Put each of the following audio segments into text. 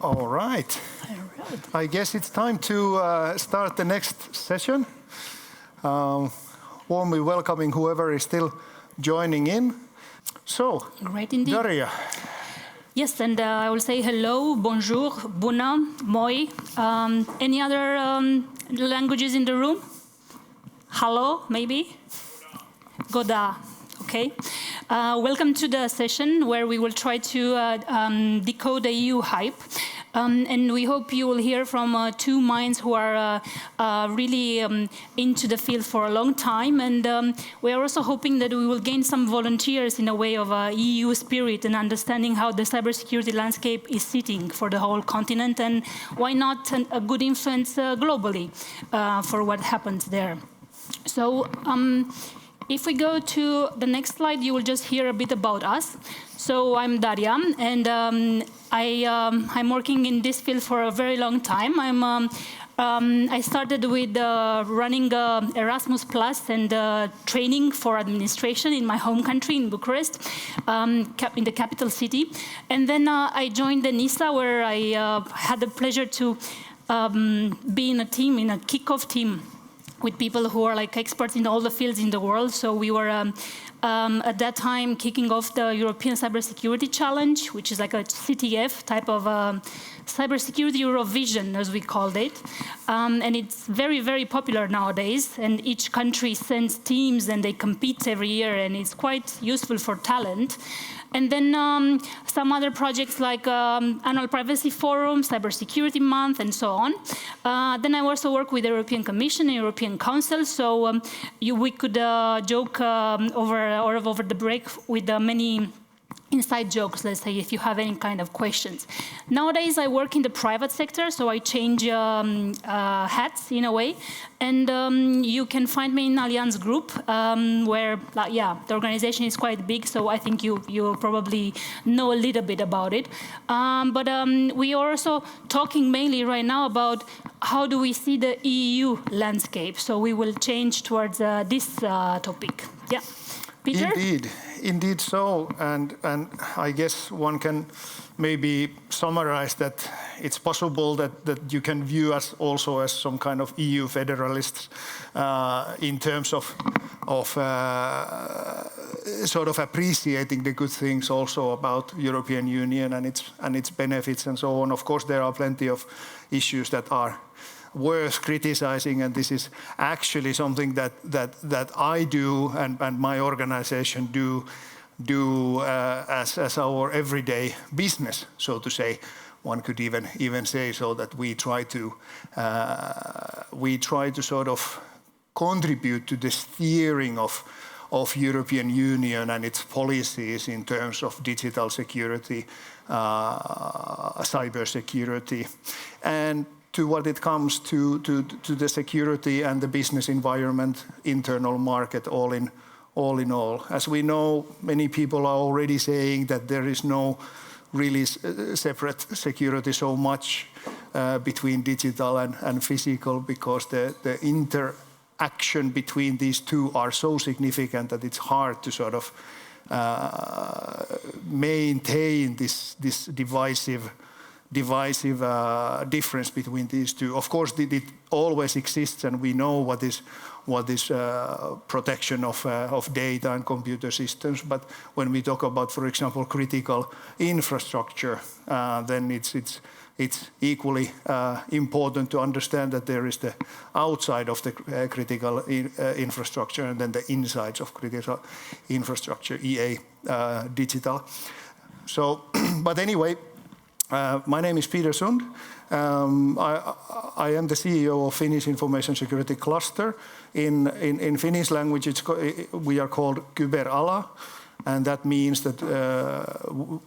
All right. I guess it's time to start the next session. Warmly welcoming whoever is still joining in. So, great indeed. Daria. Yes, and I will say hello, bonjour, bună, moi. Any other languages in the room? Hello, maybe? Goda. Okay. Welcome to the session where we will try to decode the EU hype. And we hope you will hear from two minds who are really into the field for a long time. And we are also hoping that we will gain some volunteers in a way of EU spirit and understanding how the cybersecurity landscape is sitting for the whole continent, and why not a good influence globally for what happens there. So if we go to the next slide, you will just hear a bit about us. So I'm Daria, and I'm working in this field for a very long time. I started with running Erasmus Plus and training for administration in my home country, in Bucharest, in the capital city. And then I joined the NISA, where I had the pleasure to be in a team, in a kickoff team, with people who are like experts in all the fields in the world. So we were at that time kicking off the European Cybersecurity Challenge, which is like a CTF type of cybersecurity Eurovision, as we called it. And it's very, very popular nowadays. And each country sends teams and they compete every year, and it's quite useful for talent. And then some other projects like Annual Privacy Forum, Cybersecurity Month, and so on. Then I also work with the European Commission and European Council, so we could joke over the break with many inside jokes, let's say, if you have any kind of questions. Nowadays, I work in the private sector, so I change hats in a way. And you can find me in Allianz Group, where, the organization is quite big, so I think you probably know a little bit about it. But we are also talking mainly right now about how do we see the EU landscape. So we will change towards this topic. Yeah. Peter? Indeed so, and I guess one can maybe summarize that it's possible that you can view us also as some kind of EU federalists in terms of sort of appreciating the good things also about European Union and its benefits and so on. Of course, there are plenty of issues that are worth criticizing, and this is actually something that I do and my organization do as our everyday business, so to say. One could even say so that we try to sort of contribute to the steering of European Union and its policies in terms of digital security, cyber security, and to what it comes to the security and the business environment, internal market, all in all. As we know, many people are already saying that there is no really separate security so much between digital and physical, because the interaction between these two are so significant that it's hard to sort of maintain this divisive difference between these two. Of course, it always exists, and we know what is protection of data and computer systems. But when we talk about, for example, critical infrastructure, then it's equally important to understand that there is the outside of the critical infrastructure and then the insides of critical infrastructure, EA digital. So, but anyway. My name is Peter Sund. I am the CEO of Finnish Information Security Cluster. In Finnish language, we are called Kyberala, and that means that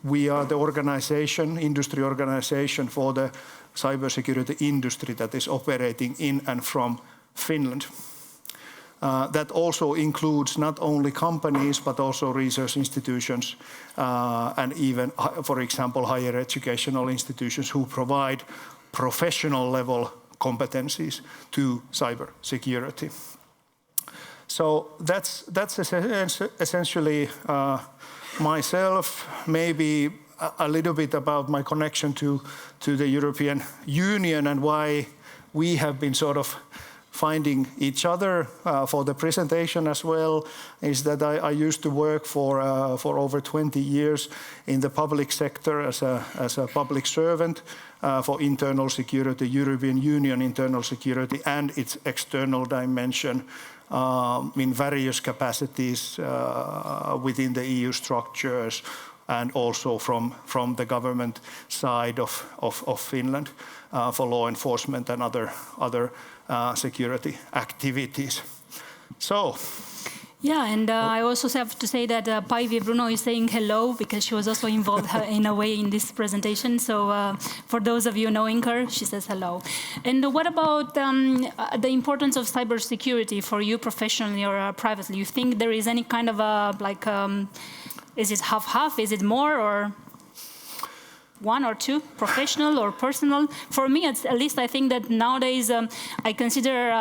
we are the industry organization for the cybersecurity industry that is operating in and from Finland. That also includes not only companies, but also research institutions and even, for example, higher educational institutions who provide professional level competencies to cybersecurity. So that's essentially myself. Maybe a little bit about my connection to the European Union and why we have been sort of finding each other for the presentation as well, is that I used to work for over 20 years in the public sector as a public servant for internal security, European Union internal security and its external dimension in various capacities within the EU structures and also from the government side of Finland for law enforcement and other security activities. So. Yeah, and I also have to say that Päivi Bruno is saying hello because she was also involved in a way in this presentation. So for those of you knowing her, she says hello. And what about the importance of cybersecurity for you professionally or privately? You think there is any kind of is it half-half? Is it more or one or two, professional or personal? For me, at least I think that nowadays I consider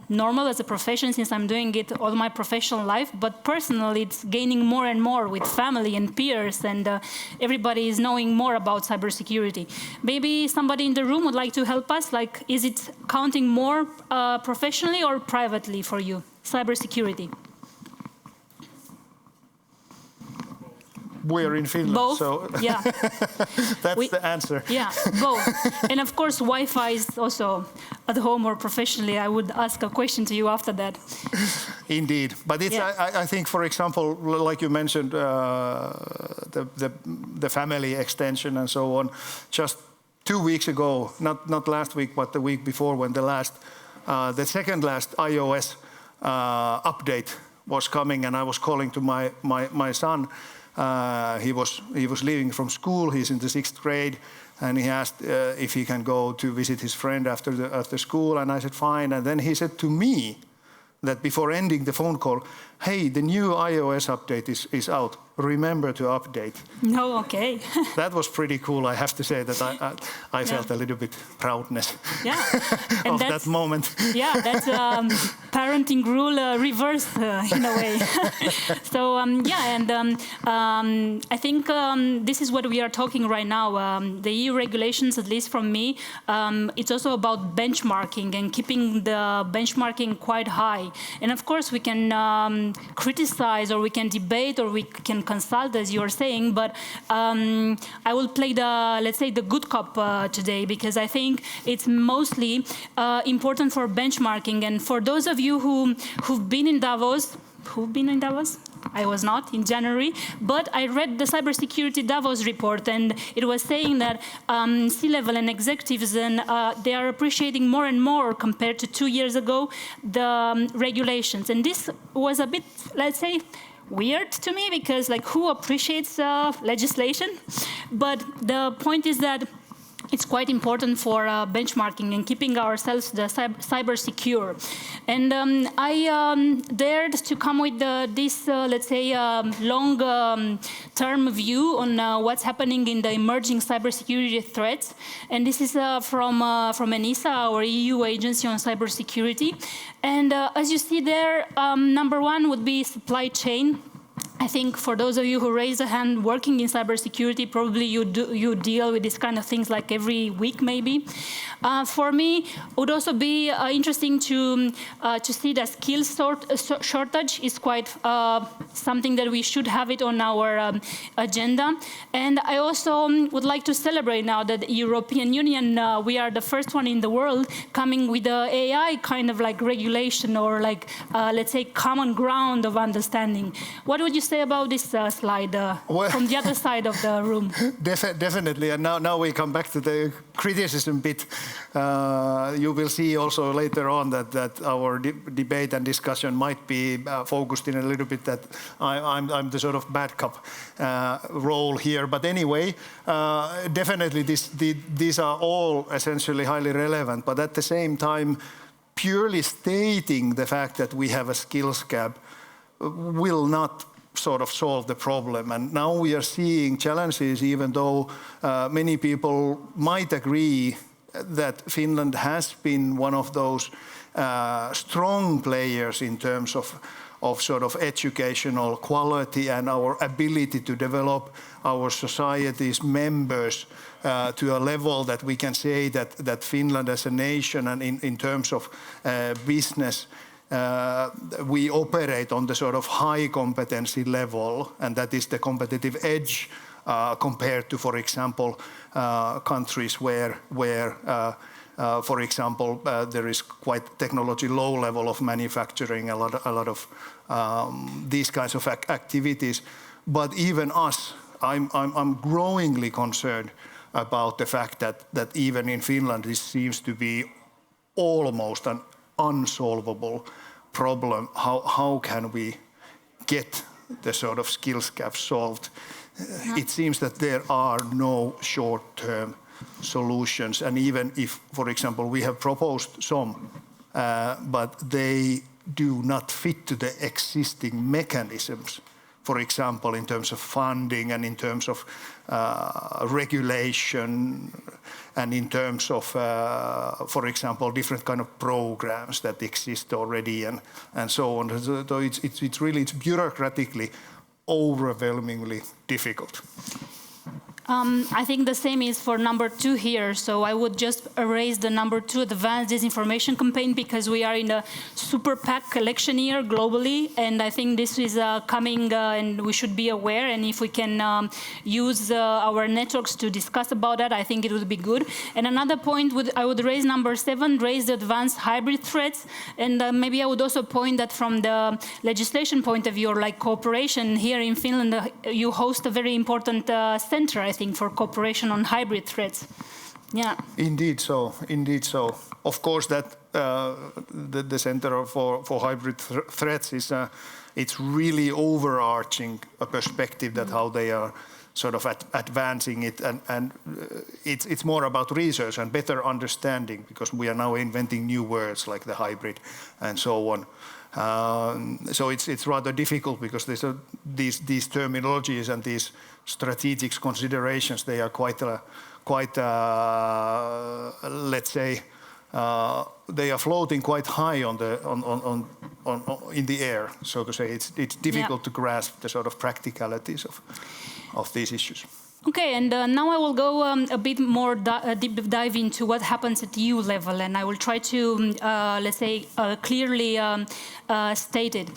normal as a profession since I'm doing it all my professional life, but personally it's gaining more and more with family and peers, and everybody is knowing more about cybersecurity. Maybe somebody in the room would like to help us, like is it counting more professionally or privately for you, cybersecurity? We're in Finland, both. so yeah. that's the answer. Yeah, both. And of course, Wi-Fi is also at home or professionally. I would ask a question to you after that. Indeed, but it's. Yeah. I think, for example, like you mentioned, the family extension and so on. Just 2 weeks ago, not last week, but the week before, when the second last iOS update was coming, and I was calling to my son. He was leaving from school. He's in the 6th grade, and he asked if he can go to visit his friend after school. And I said fine. And then he said to me that before ending the phone call, "Hey, the new iOS update is out. Remember to update." No, okay. That was pretty cool. I have to say that I felt a little bit proudness of that moment. Yeah, that's parenting rule reversed in a way. So I think this is what we are talking right now. The EU regulations, at least from me, it's also about benchmarking and keeping the benchmarking quite high. And of course, we can criticize or we can debate or we can consult, as you are saying, but I will play let's say the good cop today, because I think it's mostly important for benchmarking. And for those of you who've been in Davos, I was not in January, but I read the cybersecurity Davos report, and it was saying that C-level and executives, and they are appreciating more and more compared to 2 years ago the regulations. And this was a bit, let's say, weird to me, because like who appreciates legislation? But the point is that it's quite important for benchmarking and keeping ourselves cyber secure. And I dared to come with this, let's say, long-term view on what's happening in the emerging cybersecurity threats. And this is from ENISA, our EU agency on cybersecurity. And as you see there, number one would be supply chain. I think for those of you who raise a hand working in cybersecurity, probably you deal with these kind of things like every week, maybe. For me, it would also be interesting to see that skills shortage is quite something that we should have it on our agenda. And I also would like to celebrate now that the European Union, we are the first one in the world coming with the AI kind of like regulation or like, let's say, common ground of understanding. What would you say about this slide from the other side of the room? Definitely, and now we come back to the criticism bit. You will see also later on that our debate and discussion might be focused in a little bit that I'm the sort of bad cop role here. But anyway, definitely these are all essentially highly relevant, but at the same time, purely stating the fact that we have a skills gap will not sort of solve the problem. And now we are seeing challenges, even though many people might agree that Finland has been one of those strong players in terms sort of educational quality and our ability to develop our society's members to a level that we can say that Finland as a nation and in terms of business, we operate on the sort of high competency level, and that is the competitive edge compared to, for example, countries where for example, there is quite technology low level of manufacturing, a lot of these kinds of activities. But even us, I'm growingly concerned about the fact that even in Finland this seems to be almost an unsolvable problem. How can we get the sort of skills gap solved? It seems that there are no short-term solutions, and even if, for example, we have proposed some, but they do not fit to the existing mechanisms. For example, in terms of funding and in terms of regulation and in terms of, for example, different kind of programs that exist already and so on. So it's really bureaucratically overwhelmingly difficult. I think the same is for number 2 here. So I would just erase the number 2, advanced disinformation campaign, because we are in a super PAC election year globally. And I think this is coming and we should be aware. And if we can use our networks to discuss about that, I think it would be good. And another point, I would raise number 7, raise the advanced hybrid threats. And maybe I would also point that from the legislation point of view, or like cooperation here in Finland, you host a very important center, I think, for cooperation on hybrid threats. Yeah. Indeed so. Indeed so. Of course, that the Center for Hybrid Threats is it's really overarching a perspective that how they are sort of advancing it, and it's more about research and better understanding, because we are now inventing new words like the hybrid and so on. So it's rather difficult because there's these terminologies and these strategic considerations. They are quite let's say they are floating quite high in the air, so to say. It's difficult to grasp the sort of practicalities of these issues. Okay, and now I will go a bit more deep dive into what happens at EU level, and I will try to, let's say, clearly state it.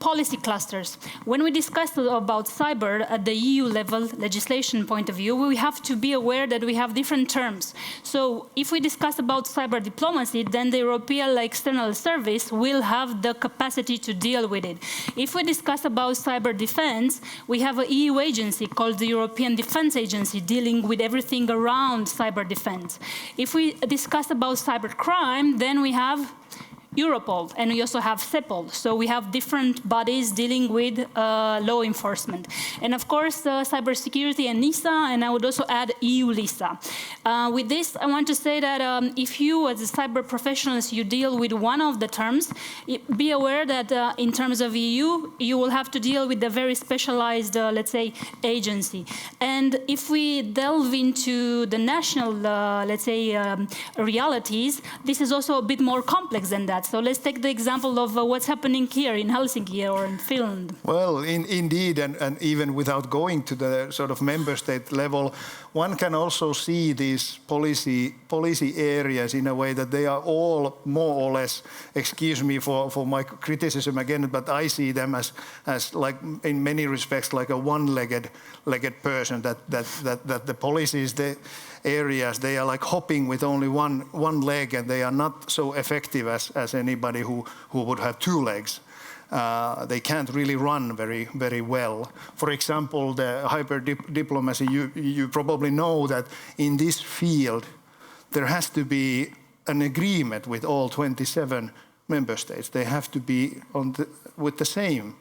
Policy clusters. When we discuss about cyber at the EU level legislation point of view, we have to be aware that we have different terms. So if we discuss about cyber diplomacy, then the European External Service will have the capacity to deal with it. If we discuss about cyber defense, we have an EU agency called the European Defence Agency dealing with everything around cyber defense. If we discuss about cybercrime, then we have Europol, and we also have CEPOL. So we have different bodies dealing with law enforcement. And of course, cybersecurity and NISA, and I would also add EU-LISA. With this, I want to say that if you, as a cyber professionals, you deal with one of the terms, be aware that in terms of EU, you will have to deal with a very specialized, let's say, agency. And if we delve into the national, let's say, realities, this is also a bit more complex than that. So let's take the example of what's happening here in Helsinki or in Finland. Well, indeed, and even without going to the sort of member state level, one can also see these policy areas in a way that they are all more or less, excuse me for my criticism again, but I see them as like in many respects like a one-legged person, that the policies, the areas, they are like hopping with only one leg, and they are not so effective as anybody who would have 2 legs. They can't really run very well. For example, the hyper diplomacy, you probably know that in this field there has to be an agreement with all 27 member states. They have to be with the same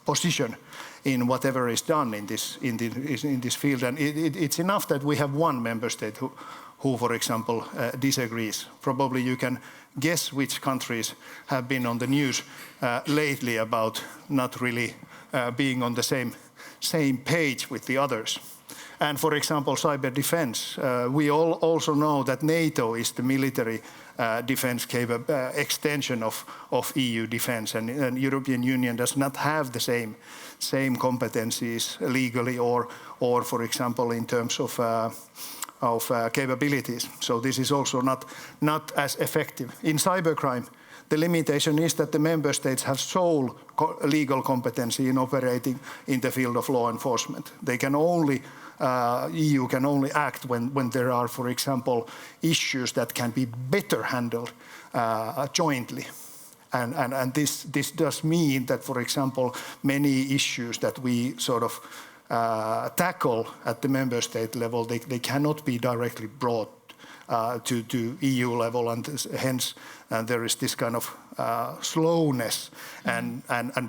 position in whatever is done in this field, and it's enough that we have one member state who for example disagrees. Probably you can guess which countries have been on the news lately about not really being on the same page with the others. And for example, cyber defense. We all also know that NATO is the military defense extension of EU defense, and European Union does not have the same competencies legally or for example, in terms of capabilities. So this is also not as effective. In cybercrime, the limitation is that the member states have sole legal competency in operating in the field of law enforcement. They can only EU can only act when there are, for example, issues that can be better handled jointly. And this does mean that, for example, many issues that we sort of tackle at the member state level, they cannot be directly brought to EU level, and hence there is this kind of slowness and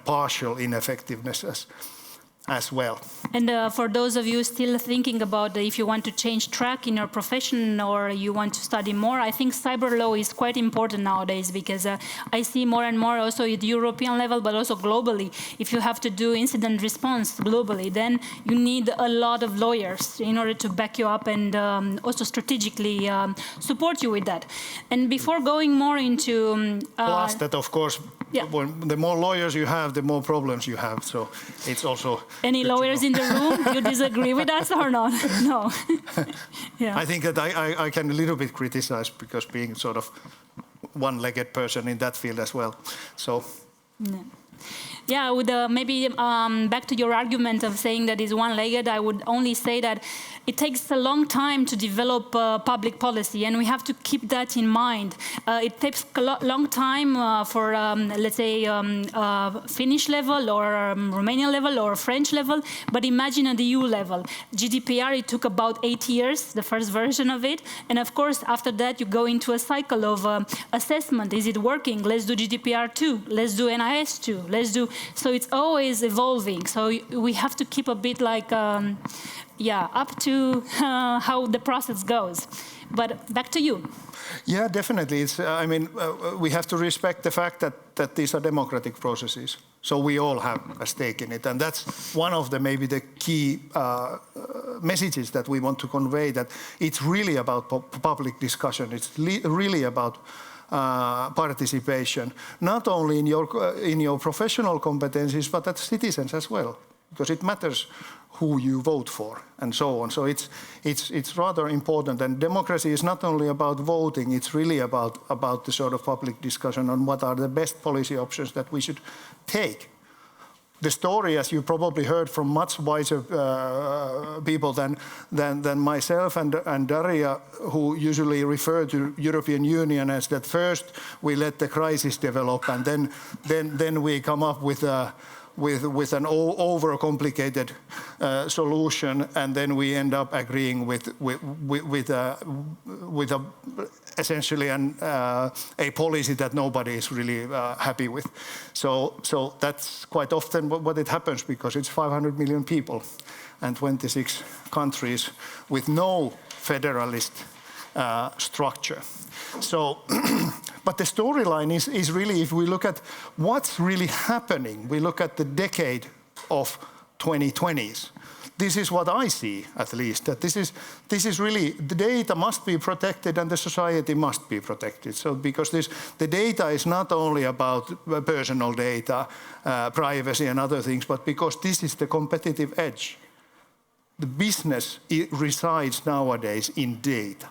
partial ineffectiveness as well. And for those of you still thinking about if you want to change track in your profession or you want to study more, I think cyber law is quite important nowadays, because I see more and more also at European level, but also globally. If you have to do incident response globally, then you need a lot of lawyers in order to back you up and also strategically support you with that. And before going more into... Plus that, of course, the more lawyers you have, the more problems you have. So it's also... Any lawyers in the room? You disagree with us or not? No. Yeah. I think that I can a little bit criticize, because being sort of one-legged person in that field as well. So. Yeah, I would maybe back to your argument of saying that is one-legged, I would only say that it takes a long time to develop public policy, and we have to keep that in mind. It takes a long time for, let's say, Finnish level or Romanian level or French level, but imagine at the EU level. GDPR, it took about 8 years, the first version of it, and of course, after that, you go into a cycle of assessment. Is it working? Let's do GDPR 2. Let's do NIS 2. Let's do... So it's always evolving. So we have to keep a bit like, up to how the process goes. But back to you. Yeah, definitely. It's, I mean, we have to respect the fact that these are democratic processes. So we all have a stake in it. And that's one of the maybe the key messages that we want to convey, that it's really about public discussion. It's really about participation, not only in your professional competencies, but as citizens as well, because it matters who you vote for and so on. So it's rather important, and democracy is not only about voting; it's really about the sort of public discussion on what are the best policy options that we should take. The story, as you probably heard from much wiser people than myself and Daria, who usually refer to European Union as that first we let the crisis develop, and then we come up with an overcomplicated solution, and then we end up agreeing with essentially a policy that nobody is really happy with. So that's quite often what it happens, because it's 500 million people and 26 countries with no federalist structure. So, but the storyline is really, if we look at what's really happening, we look at the decade of 2020s. This is what I see, at least, that this is really, the data must be protected and the society must be protected. So, because the data is not only about personal data, privacy and other things, but because this is the competitive edge. The business resides nowadays in data.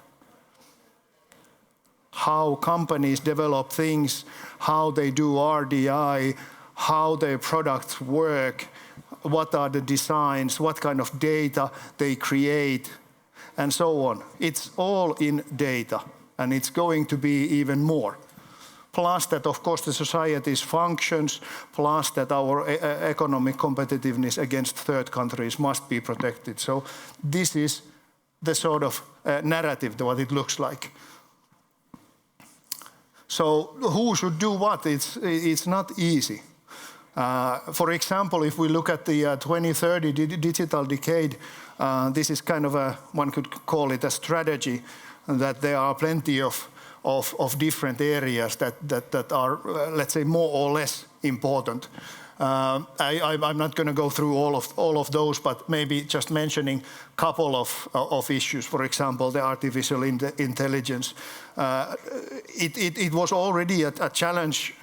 How companies develop things, how they do RDI, how their products work, what are the designs, what kind of data they create, and so on. It's all in data, and it's going to be even more. Plus that, of course, the society's functions, plus that our economic competitiveness against third countries must be protected. So this is the sort of narrative, what it looks like. So who should do what? It's not easy. For example, if we look at the 2030 digital decade, this is kind of one could call it a strategy, that there are plenty of different areas that are, let's say, more or less important. I'm not going to go through all of those, but maybe just mentioning a couple of issues. For example, the artificial intelligence. It was already a challenge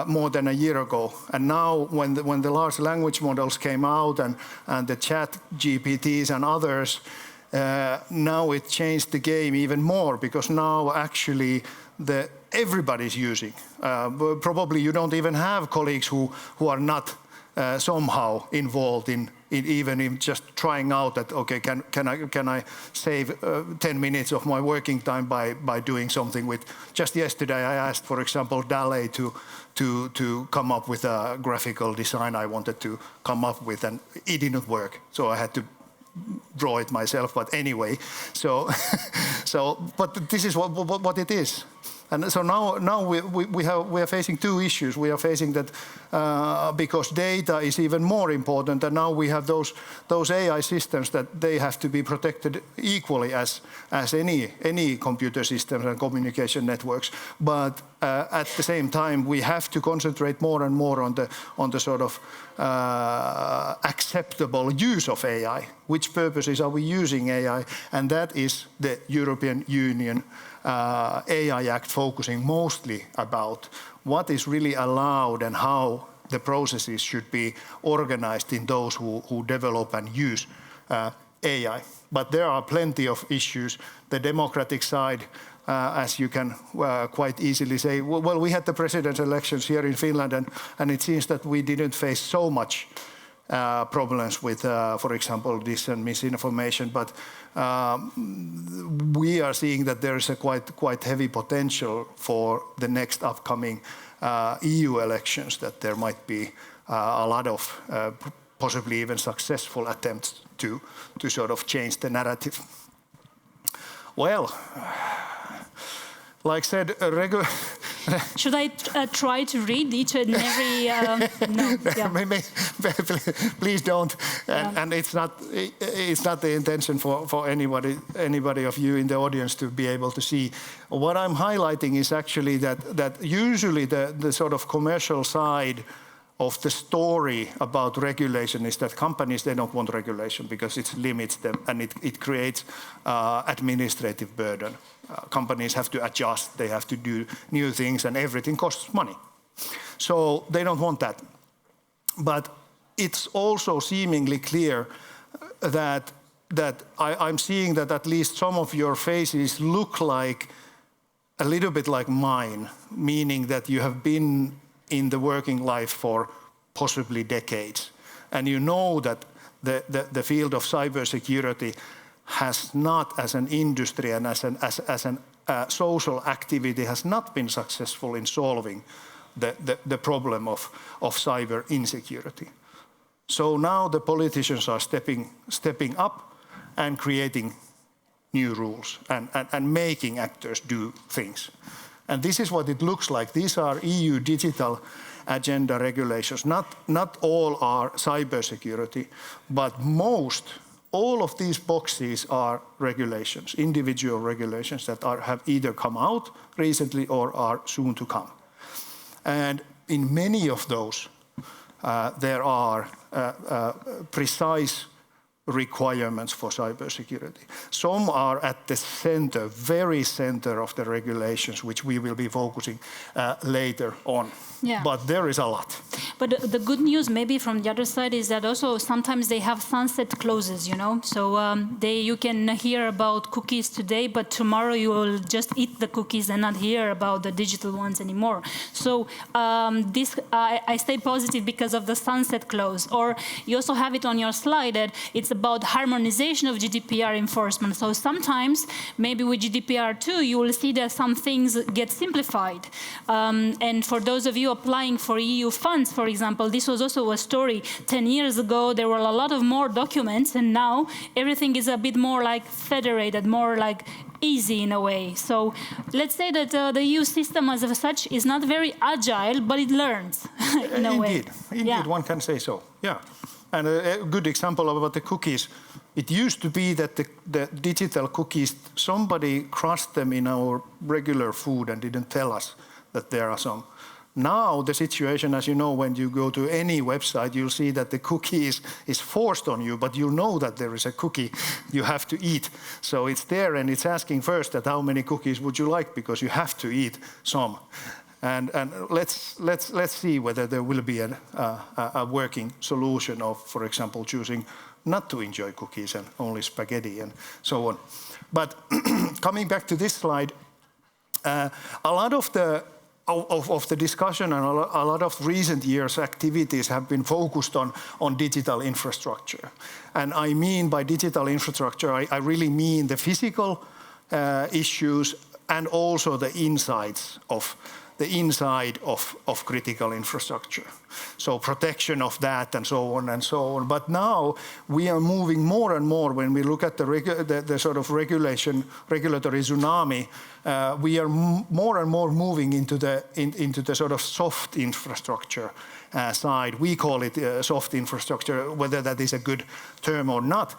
more than a year ago, and now when the large language models came out and the chat GPTs and others, now it changed the game even more, because now actually everybody's using. Probably you don't even have colleagues who are not somehow involved in even in just trying out that, okay, can I save 10 minutes of my working time by doing something with. Just yesterday I asked, for example, Daria to come up with a graphical design I wanted to come up with, and it didn't work, so I had to draw it myself. But anyway, but this is what it is. And so now we are facing two issues. We are facing that because data is even more important, and now we have those AI systems that they have to be protected equally as any computer systems and communication networks. But at the same time, we have to concentrate more and more on the sort of acceptable use of AI. Which purposes are we using AI? And that is the European Union AI Act focusing mostly about what is really allowed and how the processes should be organized in those who develop and use AI. But there are plenty of issues. The democratic side, as you can quite easily say, well, we had the presidential elections here in Finland, and it seems that we didn't face so much problems with, for example, dis and misinformation, but we are seeing that there is a quite heavy potential for the next upcoming EU elections, that there might be a lot of possibly even successful attempts to sort of change the narrative. Well, like said, Should I try to read each and every? No. Yeah. Please don't. And it's not the intention for anybody of you in the audience to be able to see. What I'm highlighting is actually that usually the sort of commercial side of the story about regulation is that companies, they don't want regulation because it limits them and it creates administrative burden. Companies have to adjust, they have to do new things, and everything costs money. So they don't want that. But it's also seemingly clear that I'm seeing that at least some of your faces look like a little bit like mine, meaning that you have been in the working life for possibly decades. And you know that the field of cybersecurity has not, as an industry and as an social activity, has not been successful in solving the problem of cyber insecurity. So now the politicians are stepping up and creating new rules and making actors do things. And this is what it looks like. These are EU digital agenda regulations. Not all are cybersecurity, but all of these boxes are regulations, individual regulations that have either come out recently or are soon to come. And in many of those, there are precise requirements for cybersecurity. Some are at the center, very center of the regulations, which we will be focusing later on. Yeah. But there is a lot. But the good news maybe from the other side is that also sometimes they have sunset clauses, you know. So you can hear about cookies today, but tomorrow you will just eat the cookies and not hear about the digital ones anymore. So I stay positive because of the sunset clause. Or you also have it on your slide that it's about harmonization of GDPR enforcement. So sometimes maybe with GDPR 2 you will see that some things get simplified. And for those of you applying for EU funds, for example, this was also a story. 10 years ago, there were a lot of more documents, and now everything is a bit more like federated, more like easy in a way. So let's say that the EU system as such is not very agile, but it learns in a way. Indeed, yeah. One can say so, yeah. And a good example about the cookies, it used to be that the digital cookies, somebody crushed them in our regular food and didn't tell us that there are some Now the situation, as you know, when you go to any website, you'll see that the cookie is forced on you, but you know that there is a cookie you have to eat. So it's there and it's asking first that how many cookies would you like, because you have to eat some. And let's see whether there will be a working solution of, for example, choosing not to enjoy cookies and only spaghetti and so on. But coming back to this slide, a lot of the discussion and a lot of recent years' activities have been focused on digital infrastructure. And I mean by digital infrastructure, I really mean the physical issues and also the insides of the inside of critical infrastructure. So protection of that and so on and so on. But now we are moving more and more, when we look at the sort of regulatory tsunami, we are more and more moving into the sort of soft infrastructure side. We call it soft infrastructure, whether that is a good term or not.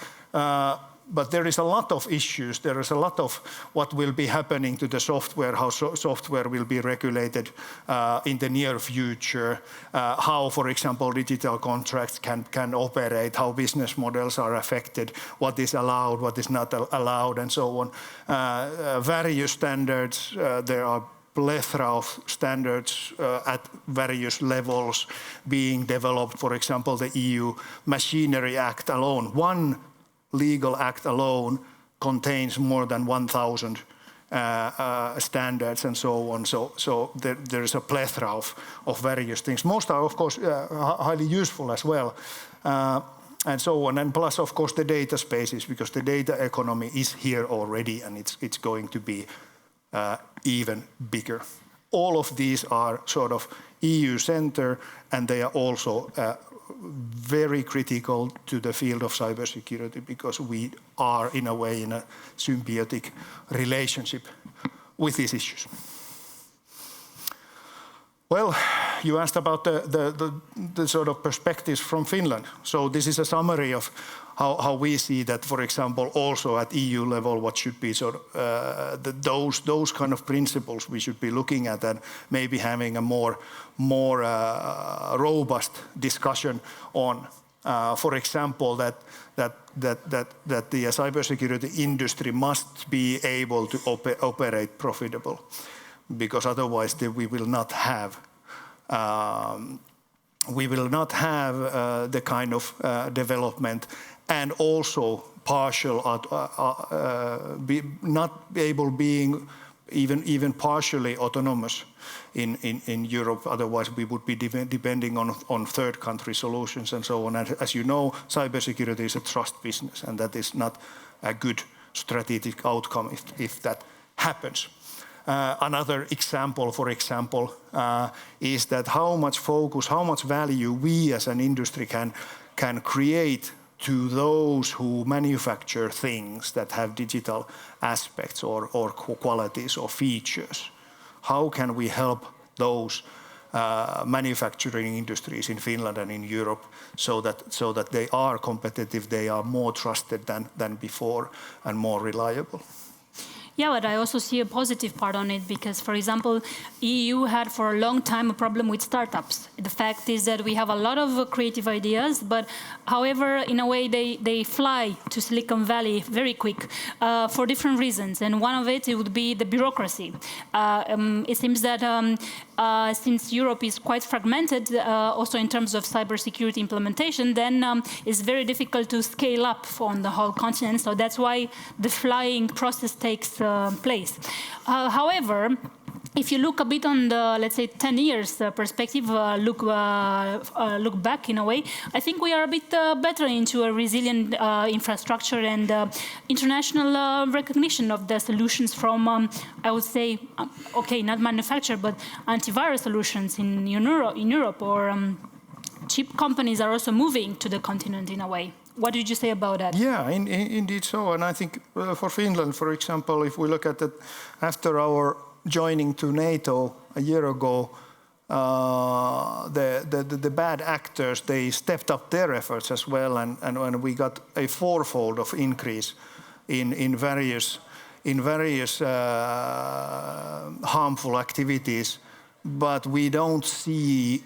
But there is a lot of issues. There is a lot of what will be happening to the software, how software will be regulated in the near future, how, for example, digital contracts can operate, how business models are affected, what is allowed, what is not allowed, and so on. Various standards, there are plethora of standards at various levels being developed. For example, the EU Machinery Act alone, one legal act alone contains more than 1,000 standards and so on. So there is a plethora of various things. Most are, of course, highly useful as well, and so on. And plus, of course, the data spaces, because the data economy is here already and it's going to be even bigger. All of these are sort of EU center, and they are also very critical to the field of cybersecurity, because we are in a way in a symbiotic relationship with these issues. Well, you asked about the sort of perspectives from Finland. So this is a summary of how we see that, for example, also at EU level, what should be sort of those kind of principles we should be looking at, and maybe having a more robust discussion on. For example, that the cybersecurity industry must be able to operate profitable, because otherwise we will not have the kind of development, and also partial not able being even partially autonomous in Europe. Otherwise we would be depending on third country solutions and so on. And as you know, cybersecurity is a trust business, and that is not a good strategic outcome if that happens. Another example, for example, is that how much focus, how much value we as an industry can create to those who manufacture things that have digital aspects or qualities or features. How can we help those manufacturing industries in Finland and in Europe so that they are competitive, they are more trusted than before, and more reliable? Yeah, but I also see a positive part on it, because, for example, EU had for a long time a problem with startups. The fact is that we have a lot of creative ideas, but however, in a way, they fly to Silicon Valley very quick for different reasons. And one of it would be the bureaucracy. It seems that since Europe is quite fragmented, also in terms of cybersecurity implementation, then it's very difficult to scale up on the whole continent. So that's why the flying process takes place. However, if you look a bit on the, let's say, 10 years perspective, look back in a way, I think we are a bit better into a resilient infrastructure and international recognition of the solutions from, I would say, okay, not manufacture, but antivirus solutions in Europe, or chip companies are also moving to the continent in a way. What did you say about that? Yeah, indeed so. And I think for Finland, for example, if we look at it after our joining to NATO a year ago, the bad actors, they stepped up their efforts as well, and we got a fourfold of increase in various harmful activities but we don't see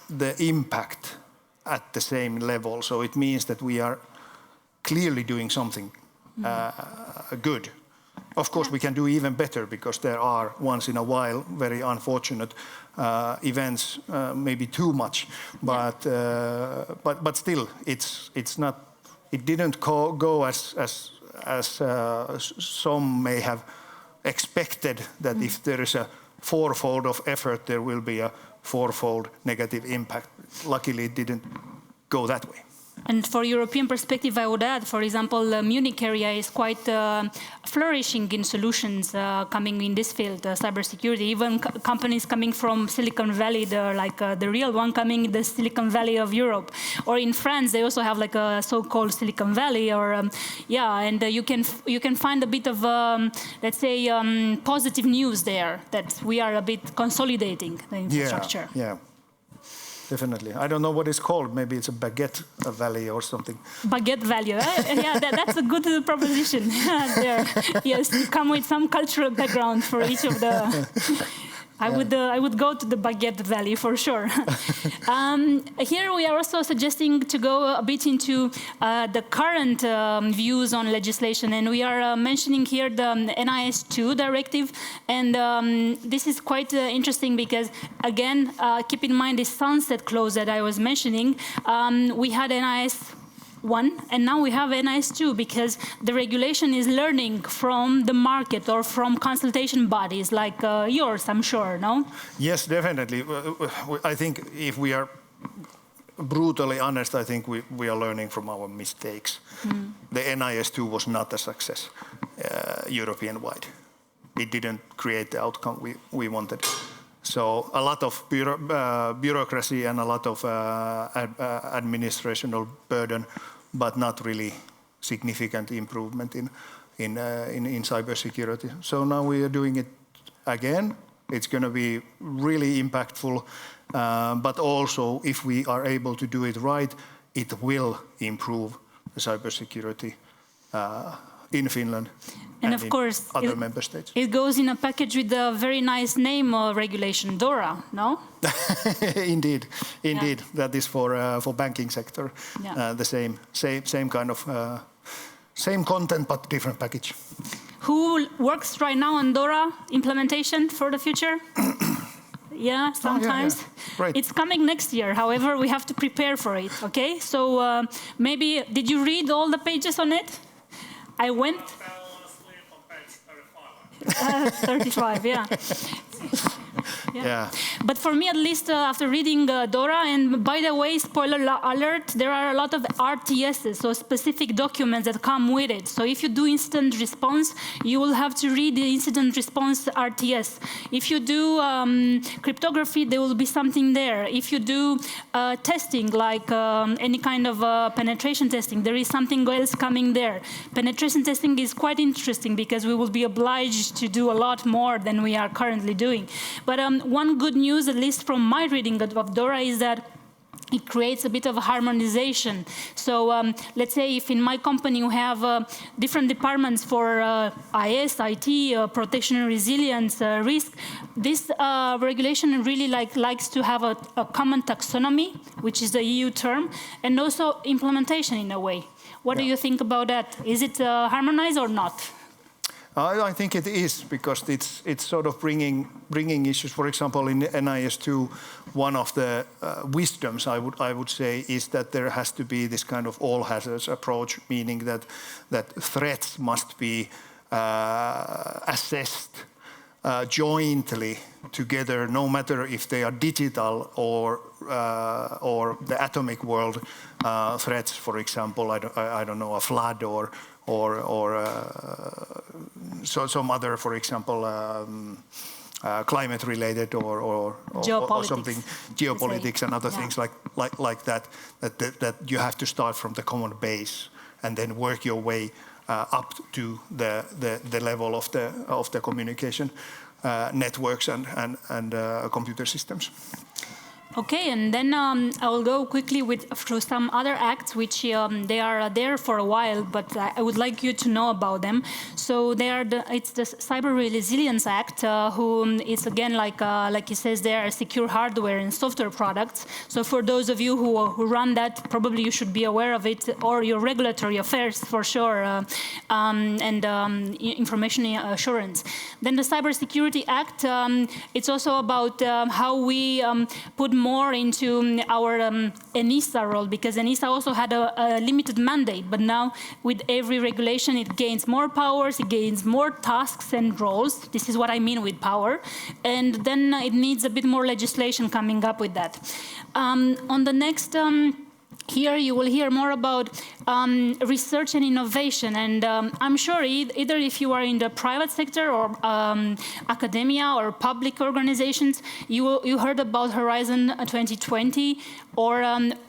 the impact at the same level. So it means that we are clearly doing something good. Of course, we can do even better because there are once in a while very unfortunate events, maybe too much. But still, it's not. It didn't go as some may have expected that if there is a fourfold of effort, there will be a fourfold negative impact. Luckily, it didn't go that way. And for European perspective, I would add, for example, the Munich area is quite flourishing in solutions coming in this field, cybersecurity. Even companies coming from Silicon Valley, the real one coming in the Silicon Valley of Europe. Or in France, they also have like a so-called Silicon Valley. Or and you can find a bit of, let's say, positive news there that we are a bit consolidating the infrastructure. Yeah. Definitely. I don't know what it's called. Maybe it's a baguette valley or something. Baguette valley. Yeah, that's a good proposition. There. Yes, you come with some cultural background for each of the... I would go to the Baguette Valley for sure. Here we are also suggesting to go a bit into the current views on legislation, and we are mentioning here the NIS2 directive, and this is quite interesting because, again, keep in mind this sunset clause that I was mentioning. We had NIS1 and now we have NIS2 because the regulation is learning from the market or from consultation bodies like yours, I'm sure, no? Yes, definitely. I think if we are brutally honest, I think we are learning from our mistakes. The NIS2 was not a success European-wide. It didn't create the outcome we wanted. So a lot of bureaucracy and a lot of administrational burden, but not really significant improvement in cybersecurity. So now we are doing it again. It's going to be really impactful, but also if we are able to do it right, it will improve the cybersecurity in Finland. And of course, other member states. It goes in a package with a very nice name, regulation, DORA, no? Indeed. Yeah. That is for banking sector. Yeah. The same kind of same content but different package. Who works right now on DORA implementation for the future? Yeah, sometimes. Oh, yeah. Right. It's coming next year. However, we have to prepare for it. Okay, so maybe did you read all the pages on it? I went. 35, yeah. Yeah. But for me, at least, after reading DORA, and by the way, spoiler alert, there are a lot of RTSs, so specific documents that come with it. So if you do incident response, you will have to read the incident response RTS. If you do cryptography, there will be something there. If you do testing, like any kind of penetration testing, there is something else coming there. Penetration testing is quite interesting because we will be obliged to do a lot more than we are currently doing. But one good news, at least from my reading of DORA, is that it creates a bit of a harmonization. So let's say if in my company you have different departments for IS, IT, protection and resilience, risk, this regulation really likes to have a common taxonomy, which is the EU term, and also implementation in a way. What do you think about that? Is it harmonized or not? I think it is, because it's sort of bringing issues. For example, in NIS2, one of the wisdoms I would say is that there has to be this kind of all hazards approach, meaning that threats must be assessed jointly together, no matter if they are digital or the atomic world threats. For example, I don't know, a flood or so some other, for example, climate-related or something, geopolitics and other things like that. That you have to start from the common base and then work your way up to the level of the communication networks and computer systems. Okay, and then I will go quickly through some other acts which they are there for a while, but I would like you to know about them. So it's the Cyber Resilience Act, who is again like it says there, secure hardware and software products. So for those of you who run that, probably you should be aware of it, or your regulatory affairs for sure, and information assurance. Then the Cybersecurity Act, it's also about how we put more into our ENISA role, because ENISA also had a limited mandate, but now with every regulation it gains more powers, it gains more tasks and roles. This is what I mean with power. And then it needs a bit more legislation coming up with that. On the next here you will hear more about research and innovation, and I'm sure either if you are in the private sector or academia or public organizations, you heard about Horizon 2020, or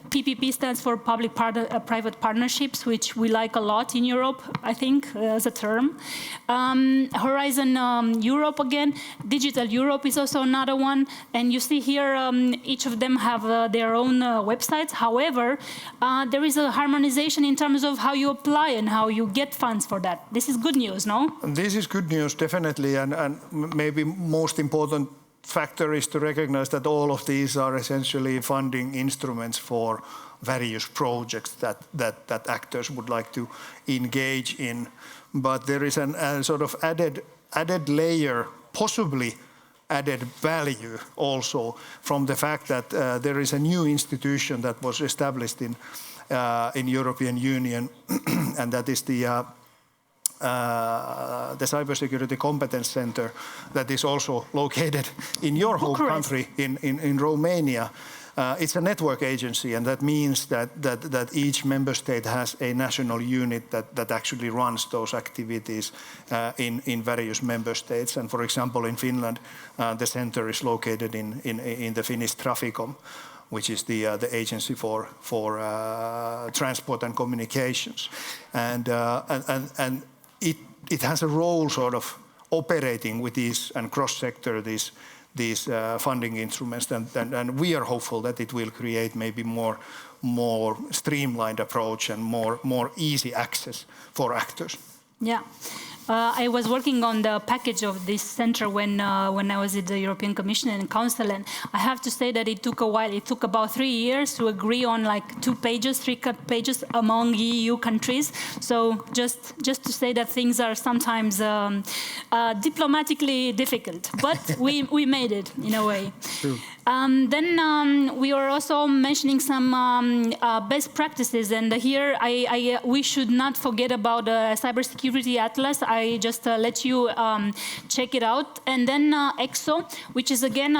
PPP stands for public-private partnerships, which we like a lot in Europe, I think, as a term. Horizon Europe again, Digital Europe is also another one, and you see here each of them have their own websites. However, there is a harmonization in terms of how you apply and how you get funds for that. This is good news, no? This is good news, definitely, and maybe most important factor is to recognize that all of these are essentially funding instruments for various projects that actors would like to engage in. But there is a sort of added layer, possibly added value also from the fact that there is a new institution that was established in European Union, and that is the Cybersecurity Competence Center that is also located in your home country, in Romania. It's a network agency, and that means that each member state has a national unit that actually runs those activities in various member states. And for example, in Finland, the center is located in the Finnish Traficom, which is the agency for transport and communications. And it has a role sort of operating with these and cross-sector these funding instruments, and we are hopeful that it will create maybe more streamlined approach and more easy access for actors. Yeah. I was working on the package of this center when I was at the European Commission and Council, and I have to say that it took a while. It took about 3 years to agree on like 3 pages among EU countries. So just to say that things are sometimes diplomatically difficult, but we made it in a way. True. Then we were also mentioning some best practices, and here we should not forget about the Cybersecurity Atlas. I just let you check it out. And then EXO, which is again,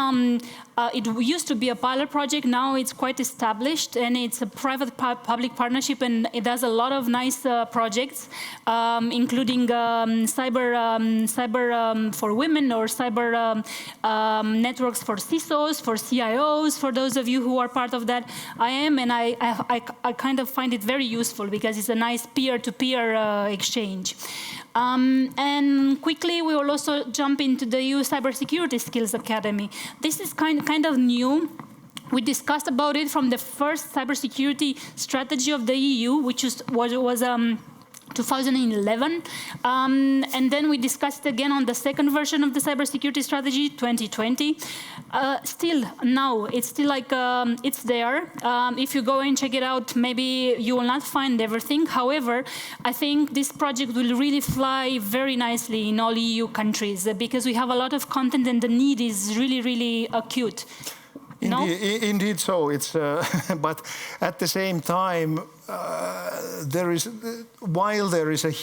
it used to be a pilot project, now it's quite established, and it's a private-public partnership, and it does a lot of nice projects, including cyber for women, or cyber networks for CISOs, for CIOs, for those of you who are part of that. I am, and I kind of find it very useful because it's a nice peer-to-peer exchange. And quickly, we will also jump into the EU Cybersecurity Skills Academy. This is kind of new. We discussed about it from the first cybersecurity strategy of the EU, which was 2011, and then we discussed it again on the second version of the cybersecurity strategy, 2020. Still, now it's still like it's there. If you go and check it out, maybe you will not find everything. However, I think this project will really fly very nicely in all EU countries because we have a lot of content and the need is really, really acute. Indeed, so it's. But at the same time, while there is a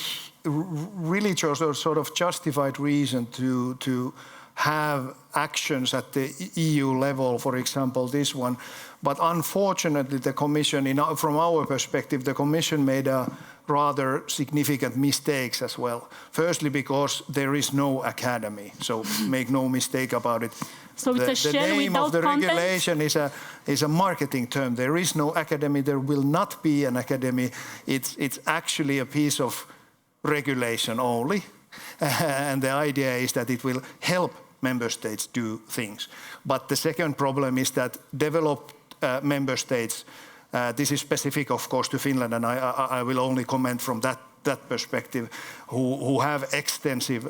really sort of justified reason to have actions at the EU level, for example, this one, but unfortunately, the Commission, from our perspective, the Commission made a rather significant mistakes as well. Firstly, because there is no academy, so make no mistake about it. So it's a shell name without of the content? regulation is a marketing term. There is no academy. There will not be an academy. It's actually a piece of regulation only, and the idea is that it will help member states do things. But the second problem is that developed member states, this is specific of course to Finland, and I will only comment from that perspective, who have extensive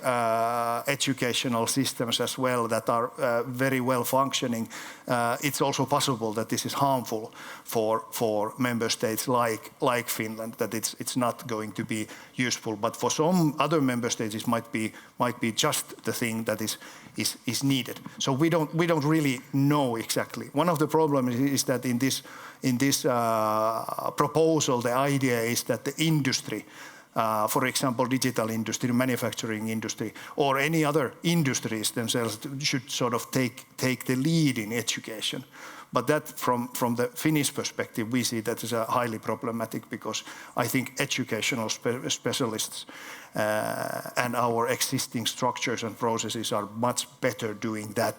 educational systems as well that are very well functioning. It's also possible that this is harmful for member states like Finland, that it's not going to be useful. But for some other member states, it might be just the thing that is needed. So we don't really know exactly. One of the problems is that in this proposal, the idea is that the industry, for example, digital industry, manufacturing industry, or any other industries themselves should sort of take the lead in education. But that, from the Finnish perspective, we see that as a highly problematic, because I think educational specialists and our existing structures and processes are much better doing that.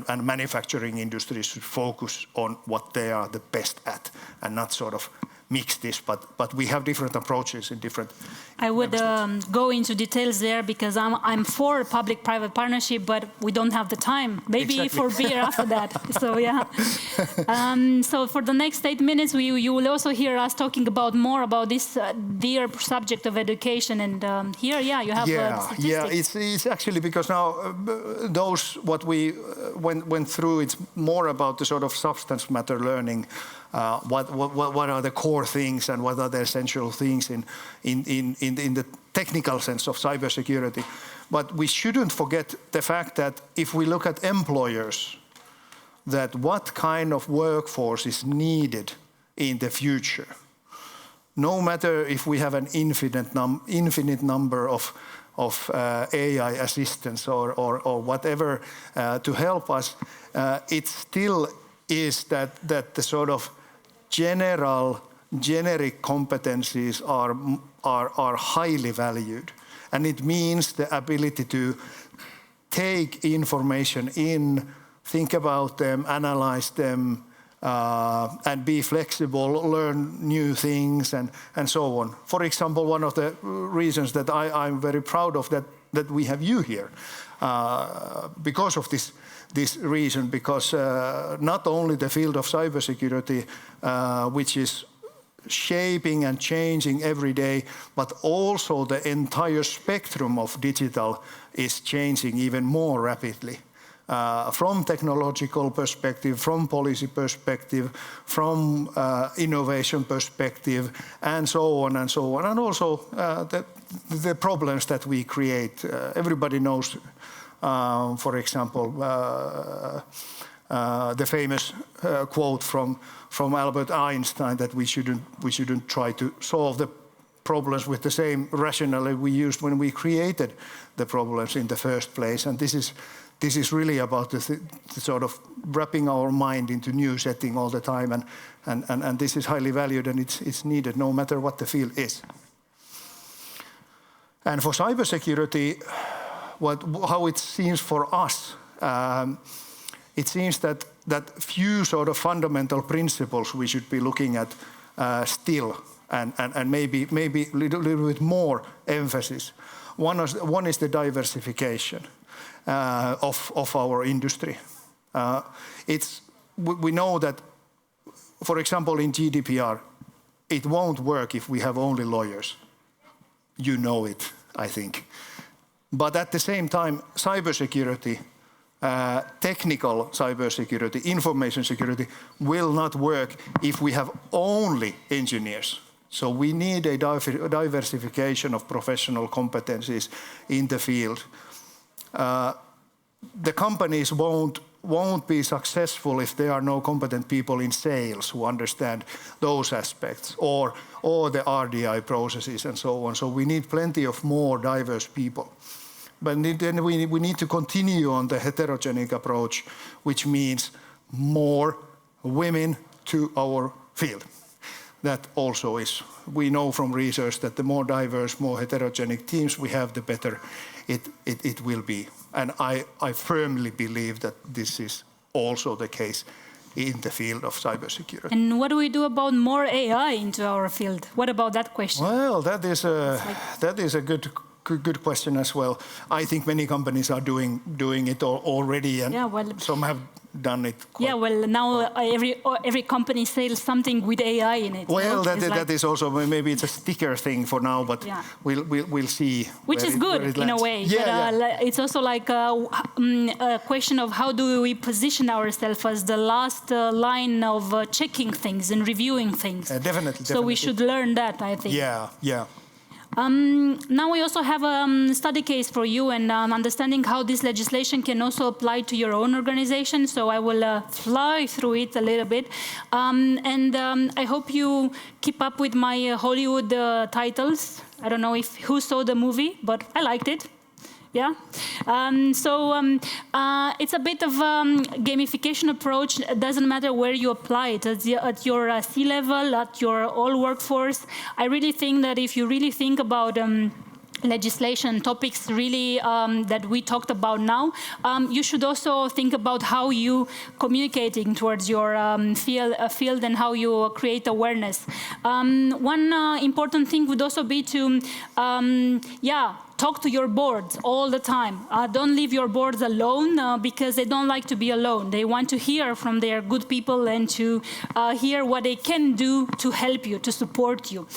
And manufacturing industries should focus on what they are the best at, and not sort of mix this, but we have different approaches in different. I would go into details there, because I'm for public-private partnership, but we don't have the time. Maybe exactly. For beer after that. So yeah. So for the next 8 minutes, you will also hear us talking more about this dear subject of education. And here, you have statistics. Yeah, it's actually because now those what we went through, it's more about the sort of substance matter learning. What are the core things and what are the essential things in the technical sense of cybersecurity. But we shouldn't forget the fact that if we look at employers, that what kind of workforce is needed in the future. No matter if we have an infinite number of AI assistants or whatever to help us, it still is that the sort of generic competencies are highly valued, and it means the ability to take information in, think about them, analyze them, and be flexible, learn new things, and so on. For example, one of the reasons that I'm very proud of that we have you here, because of this reason, because not only the field of cybersecurity, which is shaping and changing every day, but also the entire spectrum of digital is changing even more rapidly. From technological perspective, from policy perspective, from innovation perspective, and so on and so on. And also the problems that we create. Everybody knows, for example, the famous quote from Albert Einstein, that we shouldn't try to solve the problems with the same rationale we used when we created the problems in the first place. And this is really about the sort of wrapping our mind into new setting all the time, and this is highly valued, and it's needed no matter what the field is. And for cybersecurity, how it seems for us, it seems that few sort of fundamental principles we should be looking at still, and maybe a little bit more emphasis. One is the diversification of our industry. We know that, for example, in GDPR, it won't work if we have only lawyers. You know it, I think. But at the same time, cybersecurity, technical cybersecurity, information security will not work if we have only engineers. So we need a diversification of professional competencies in the field. The companies won't be successful if there are no competent people in sales who understand those aspects, or the RDI processes and so on. So we need plenty of more diverse people. But then we need to continue on the heterogenic approach, which means more women to our field. That also is, we know from research that the more diverse, more heterogenic teams we have, the better it will be. And I firmly believe that this is also the case in the field of cybersecurity. And what do we do about more AI into our field? What about that question? Well, that is a good good question as well. I think many companies are doing it already, and some have done it. Now every company sells something with AI in it. Well, that is also, maybe it's a sticker thing for now, but we'll see. Which is good in a way. But it's also like a question of how do we position ourselves as the last line of checking things and reviewing things. Definitely. So we should learn that, I think. Yeah. Now we also have a study case for you and understanding how this legislation can also apply to your own organization. So I will fly through it a little bit. I hope you keep up with my Hollywood titles. I don't know who saw the movie, but I liked it. Yeah. It's a bit of gamification approach. It doesn't matter where you apply it, at your C-level, at your all workforce. I really think that if you really think about legislation topics really that we talked about now, you should also think about how you communicating towards your field and how you create awareness. One important thing would also be to talk to your boards all the time. Don't leave your boards alone because they don't like to be alone. They want to hear from their good people and to hear what they can do to help you, to support you.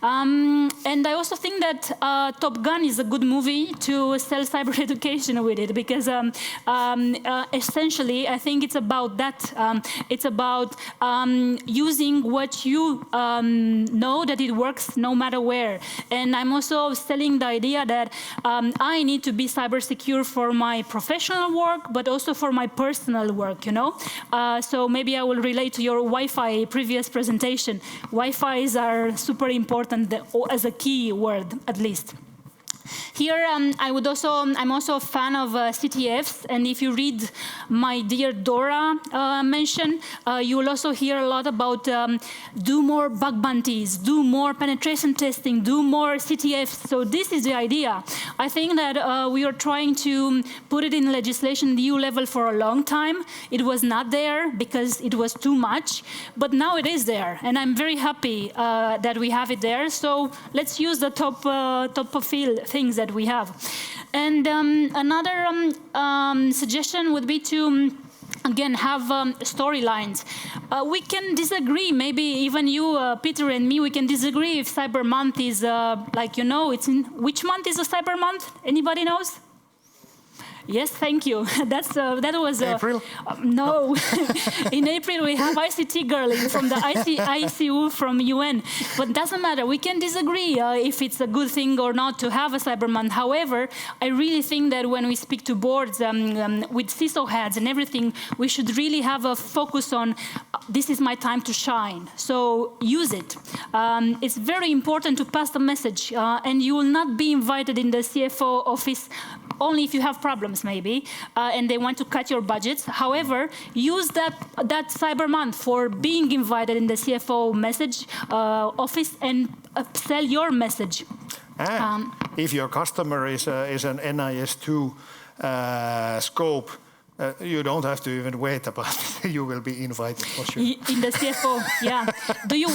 And I also think that Top Gun is a good movie to sell cyber education with it because essentially I think it's about that. It's about using what you know that it works no matter where. And I'm also selling the idea that I need to be cyber secure for my professional work, but also for my personal work, you know? So maybe I will relate to your Wi-Fi previous presentation. Wi-Fi's are super important as a key word, at least. Here, I'm also a fan of CTFs, and if you read my dear Dora mention, you will also hear a lot about do more bug bounties, do more penetration testing, do more CTFs. So this is the idea. I think that we are trying to put it in legislation EU level for a long time. It was not there because it was too much, but now it is there, and I'm very happy that we have it there. So let's use the top of field things that we have. And another suggestion would be to again have storylines. We can disagree, maybe even you, Peter and me, we can disagree if Cyber Month is it's in which month is the Cyber Month? Anybody knows? Yes, thank you. That was April? No, in April we have ICT girling from the ICU from UN. But it doesn't matter. We can disagree if it's a good thing or not to have a Cyber Month. However, I really think that when we speak to boards with CISO heads and everything, we should really have a focus on this is my time to shine. So use it. It's very important to pass the message, and you will not be invited in the CFO office only if you have problems, maybe, and they want to cut your budgets. However, use that Cyber Month for being invited in the CFO message office and sell your message. If your customer is an NIS2 scope, you don't have to even wait about it. You will be invited for sure. In the CFO, yeah. Do you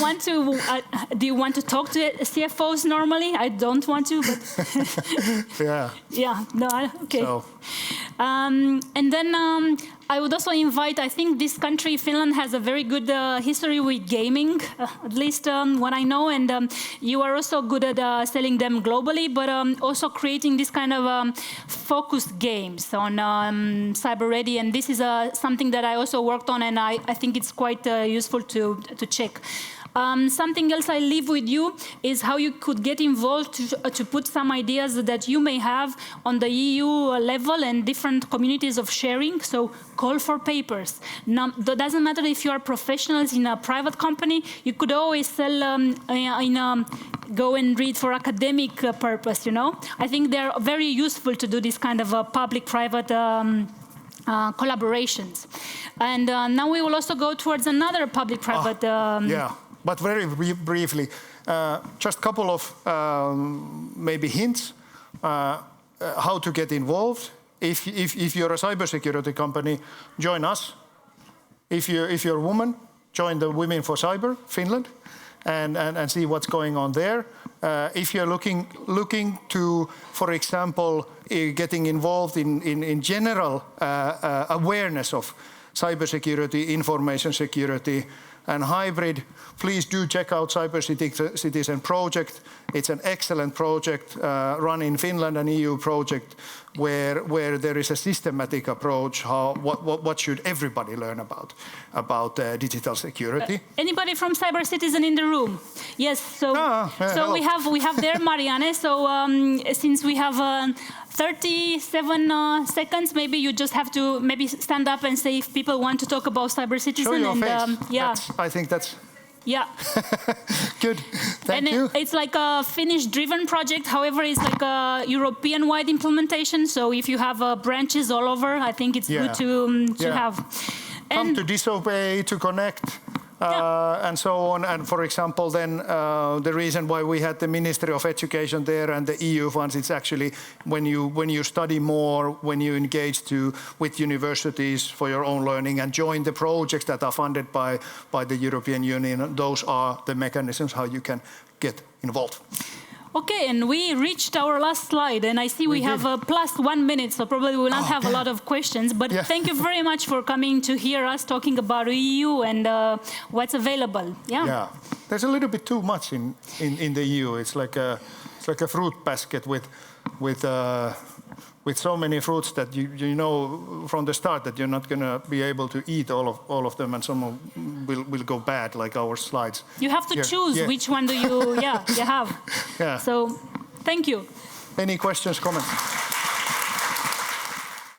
want to talk to CFOs normally? I don't want to, but yeah. Yeah. No. Okay. So. And then I would also invite. I think this country, Finland, has a very good history with gaming, at least what I know. And you are also good at selling them globally, but also creating this kind of focused games on cyber ready. And this is something that I also worked on, and I think it's quite useful to check. Something else I leave with you is how you could get involved to put some ideas that you may have on the EU level and different communities of sharing. So call for papers. Now, it doesn't matter if you are professionals in a private company. You could always sell go and read for academic purpose, you know. I think they're very useful to do this kind of public-private collaborations. And now we will also go towards another public-private... yeah. But very briefly, just a couple of maybe hints how to get involved. If you're a cybersecurity company, join us. If you're a woman, join the Women for Cyber Finland and see what's going on there. if you're looking to, for example, getting involved in general awareness of cybersecurity, information security, and hybrid, please do check out Cyber Citizen project. It's an excellent project run in Finland, an EU project where there is a systematic approach. What should everybody learn about digital security? Anybody from Cyber Citizen in the room? Yes. So we have there Marianne. So since we have 37 seconds, maybe you just have to maybe stand up and say if people want to talk about Cyber Citizen. Show your face. Yeah. I think that's. Yeah. Good. Thank you. It's like a Finnish-driven project. However, it's like a European-wide implementation. So if you have branches all over, I think it's good to have. Come to disobey, to connect. And so on. And for example, then the reason why we had the Ministry of Education there and the EU funds, it's actually when you study more, when you engage with universities for your own learning and join the projects that are funded by the European Union, those are the mechanisms how you can get involved. Okay, and we reached our last slide, and I see we have plus 1 minute, so probably we will not have a lot of questions. But thank you very much for coming to hear us talking about EU and what's available. Yeah. There's a little bit too much in the EU. It's like a fruit basket with so many fruits that you know from the start that you're not going to be able to eat all of them, and some will go bad, like our slides. You have to choose which one do you have. Yeah. So thank you. Any questions, comments?